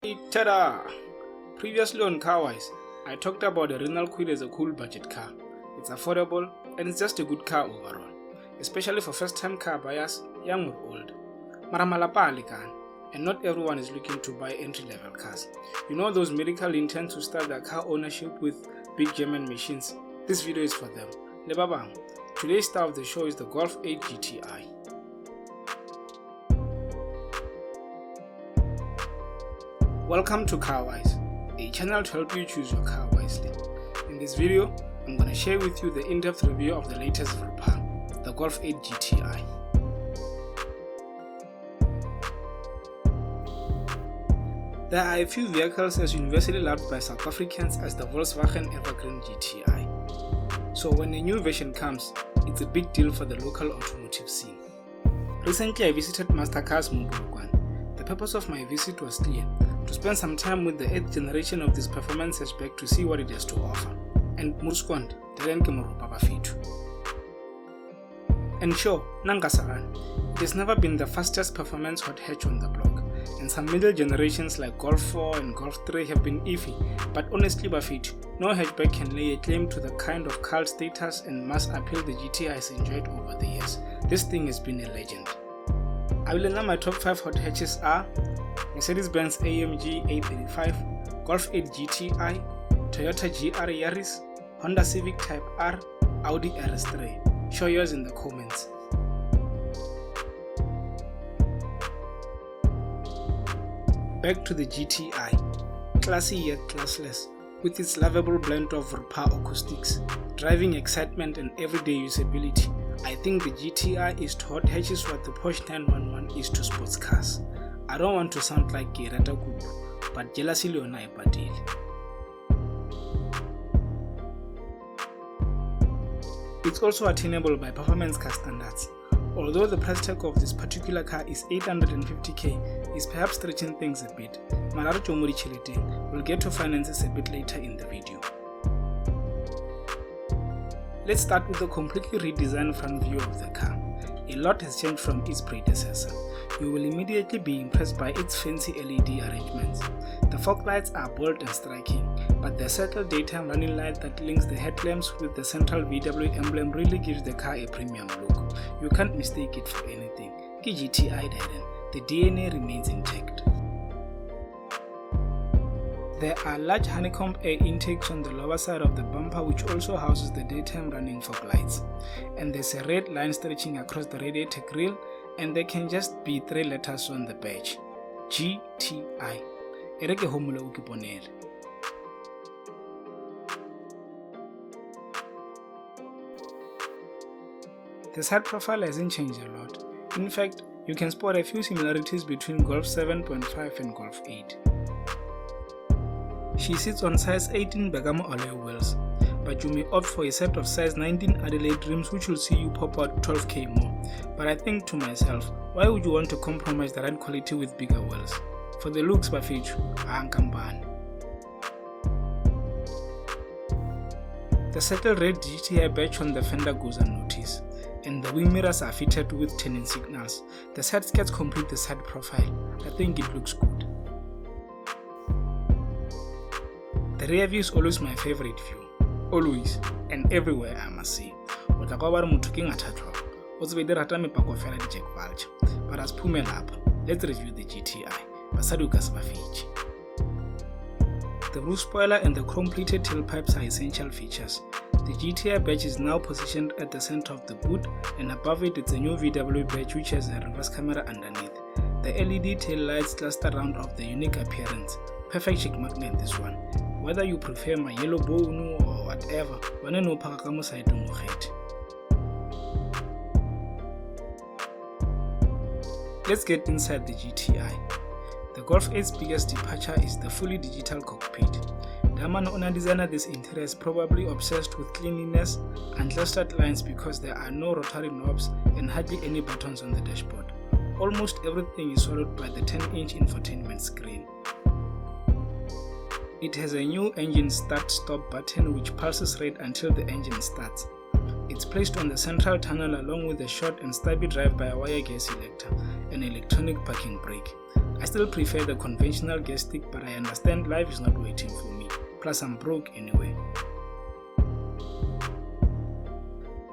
Ta-da! Previously on CarWize, I talked about the Renault Kwid as a cool budget car. It's affordable and it's just a good car overall, especially for first-time car buyers, young or old. Maramalapa alikan, and not everyone is looking to buy entry-level cars. You know those medical interns who start their car ownership with big German machines? This video is for them. Lebabang. Today's star of the show is the Golf 8 GTI. Welcome to CarWize, a channel to help you choose your car wisely. In this video, I'm going to share with you the in-depth review of the latest Volkswagen, the Golf 8 GTI. There are a few vehicles as universally loved by South Africans as the Volkswagen Evergreen GTI. So when a new version comes, it's a big deal for the local automotive scene. Recently I visited Master Cars Polokwane. The purpose of my visit was clear: to spend some time with the 8th generation of this performance hatchback to see what it has to offer. And Murskond, and sure, Nangasaran, it has never been the fastest performance hot hatch on the block, and some middle generations like Golf 4 and Golf 3 have been iffy, but honestly Bafit, no hatchback can lay a claim to the kind of cult status and mass appeal the GTI has enjoyed over the years. This thing has been a legend. I will name my top 5 hot hatches are Mercedes-Benz AMG A35, Golf 8 GTI, Toyota GR Yaris, Honda Civic Type R, Audi RS3. Show yours in the comments. Back to the GTI. Classy yet classless, with its lovable blend of raw acoustics, driving excitement and everyday usability. I think the GTI is to hot hatches what the Porsche 911 is to sports cars. I don't want to sound like Gerata Kupu, but jealousy Leona Ipadil. It's also attainable by performance car standards. Although the price tag of this particular car is 850k, is perhaps stretching things a bit. Malaru Chomuri Chilite will get to finances a bit later in the video. Let's start with the completely redesigned front view of the car. A lot has changed from its predecessor. You will immediately be impressed by its fancy LED arrangements. The fog lights are bold and striking, but the subtle daytime running light that links the headlamps with the central VW emblem really gives the car a premium look. You can't mistake it for anything. GTI Darren, the DNA remains intact. There are large honeycomb air intakes on the lower side of the bumper, which also houses the daytime running fog lights. And there's a red line stretching across the radiator grille, and there can just be 3 letters on the badge: GTI. The side profile hasn't changed a lot. In fact, you can spot a few similarities between Golf 7.5 and Golf 8. She sits on size 18 Bergamo alloy wheels, but you may opt for a set of size 19 Adelaide rims which will see you pop out 12k more. But I think to myself, why would you want to compromise the ride quality with bigger wheels? For the looks, Bafiju, Ankamban. The subtle red GTI badge on the fender goes unnoticed, and the wing mirrors are fitted with turning signals. The side skirts complete the side profile. I think it looks good. The rear view is always my favorite view. Always and everywhere, I must say. But as Tumelo, let's review the GTI. The roof spoiler and the chrome-plated tailpipes are essential features. The GTI badge is now positioned at the center of the boot, and above it is a new VW badge which has a reverse camera underneath. The LED tail lights cluster round of the unique appearance. Perfect chic magnet this one. Whether you prefer my yellow bone or whatever, let's get inside the GTI. The Golf 8's biggest departure is the fully digital cockpit. The owner designer this interior is probably obsessed with cleanliness and clustered lines because there are no rotary knobs and hardly any buttons on the dashboard. Almost everything is followed by the 10-inch infotainment screen. It has a new engine start-stop button which pulses red until the engine starts. It's placed on the central tunnel along with a short and stubby drive-by-wire gas selector and electronic parking brake. I still prefer the conventional gas stick, but I understand life is not waiting for me, plus I'm broke anyway.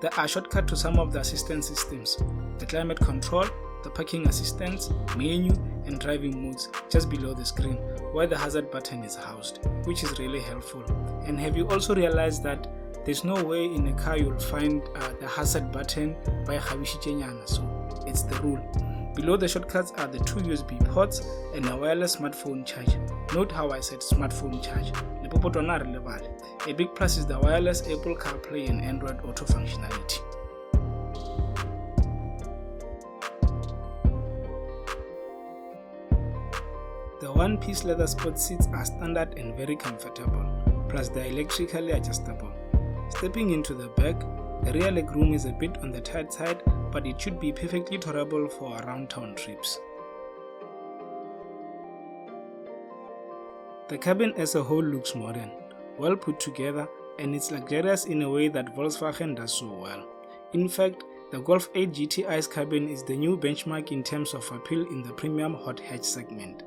There are shortcuts to some of the assistance systems, the climate control, the parking assistance, menu and driving modes just below the screen where the hazard button is housed, which is really helpful. And have you also realized that there's no way in a car you'll find the hazard button by Khawishichenyana, so it's the rule. Below the shortcuts are the 2 USB ports and a wireless smartphone charger. Note how I said smartphone charger. A big plus is the wireless Apple CarPlay and Android Auto functionality. The one-piece leather sport seats are standard and very comfortable, plus they're electrically adjustable. Stepping into the back, the rear legroom is a bit on the tight side, but it should be perfectly tolerable for around town trips. The cabin as a whole looks modern, well put together, and it's luxurious in a way that Volkswagen does so well. In fact, the Golf 8 GTI's cabin is the new benchmark in terms of appeal in the premium hot hatch segment.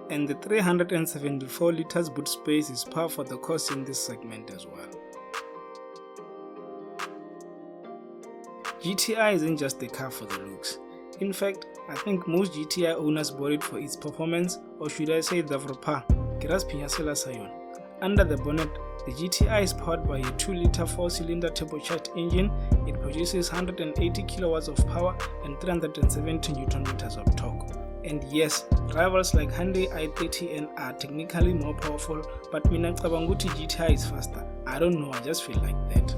And the 374 liters boot space is par for the course in this segment as well. GTI isn't just a car for the looks. In fact, I think most GTI owners bought it for its performance, or should I say the Vrpa, Sayon. Under the bonnet, the GTI is powered by a 2-liter 4-cylinder turbocharged engine. It produces 180 kilowatts of power and 370 Newton meters of torque. And yes, rivals like Hyundai i30N are technically more powerful, but mina Kabanguti GTI is faster. I don't know, I just feel like that.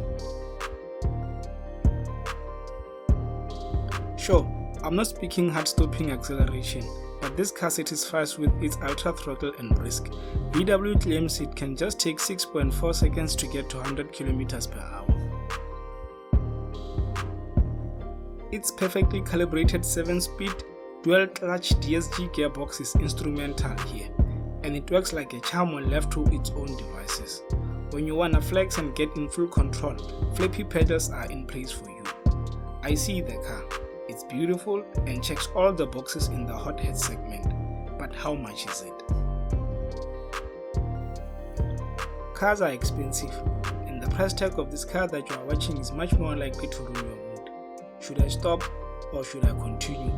Sure, I'm not speaking heart-stopping acceleration, but this car satisfies with its ultra throttle and brisk. VW claims it can just take 6.4 seconds to get to 100 km per hour. Its perfectly calibrated 7-speed dual-clutch DSG gearbox is instrumental here, and it works like a charm when left to its own devices. When you wanna flex and get in full control, flippy pedals are in place for you. I see the car. It's beautiful and checks all the boxes in the hot hatch segment, but how much is it? Cars are expensive, and the price tag of this car that you are watching is much more likely to ruin your mood. Should I stop or should I continue?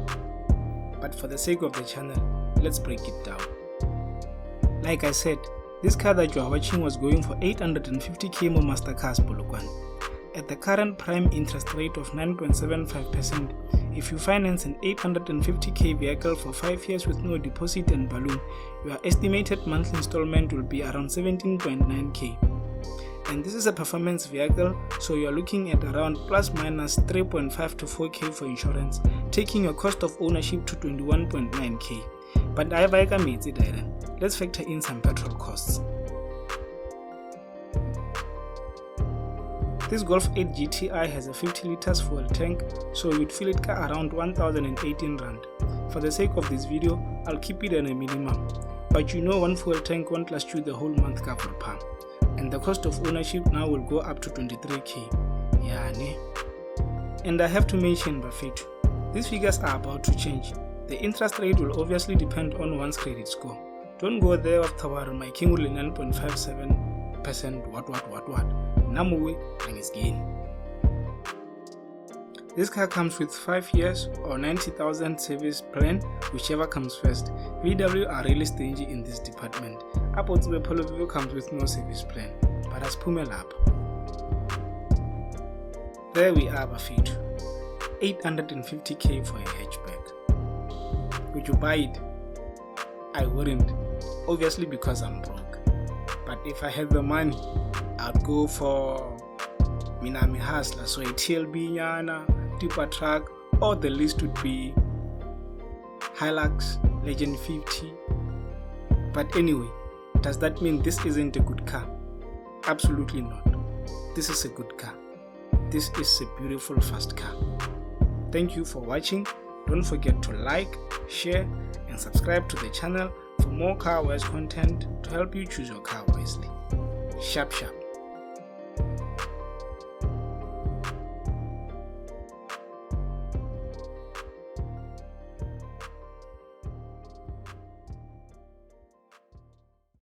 But for the sake of the channel, let's break it down. Like I said, this car that you are watching was going for 850k more Master Cars Polokwane. At the current prime interest rate of 9.75%, if you finance an 850k vehicle for 5 years with no deposit and balloon, your estimated monthly installment will be around 17.9k. And this is a performance vehicle, so you are looking at around plus minus 3.5 to 4k for insurance, taking your cost of ownership to 21.9k. But let's factor in some petrol costs. This Golf 8 GTI has a 50 liters fuel tank, so you'd fill it around 1018 rand. For the sake of this video, I'll keep it at a minimum. But you know one fuel tank won't last you the whole month for palm. And the cost of ownership now will go up to 23k. Yeah, ne? And I have to mention Buffett. These figures are about to change. The interest rate will obviously depend on one's credit score. Don't go there after my king will 9.57% what. Namuwe and his gain. This car comes with 5 years or 90,000 service plan, whichever comes first. VW are really stingy in this department. Apple Polo comes with no service plan, but as Tumelo Ratala. There we are, Buffett. 850k for a hatchback. Would you buy it? I wouldn't, obviously because I'm broke. But if I had the money, I'd go for Minami Hustler, so a TLB Nyana, Tipper truck, or the list would be Hilux, Legend 50. But anyway, does that mean this isn't a good car? Absolutely not. This is a good car. This is a beautiful fast car. Thank you for watching. Don't forget to like, share, and subscribe to the channel for more CarWize content to help you choose your car wisely. Sharp.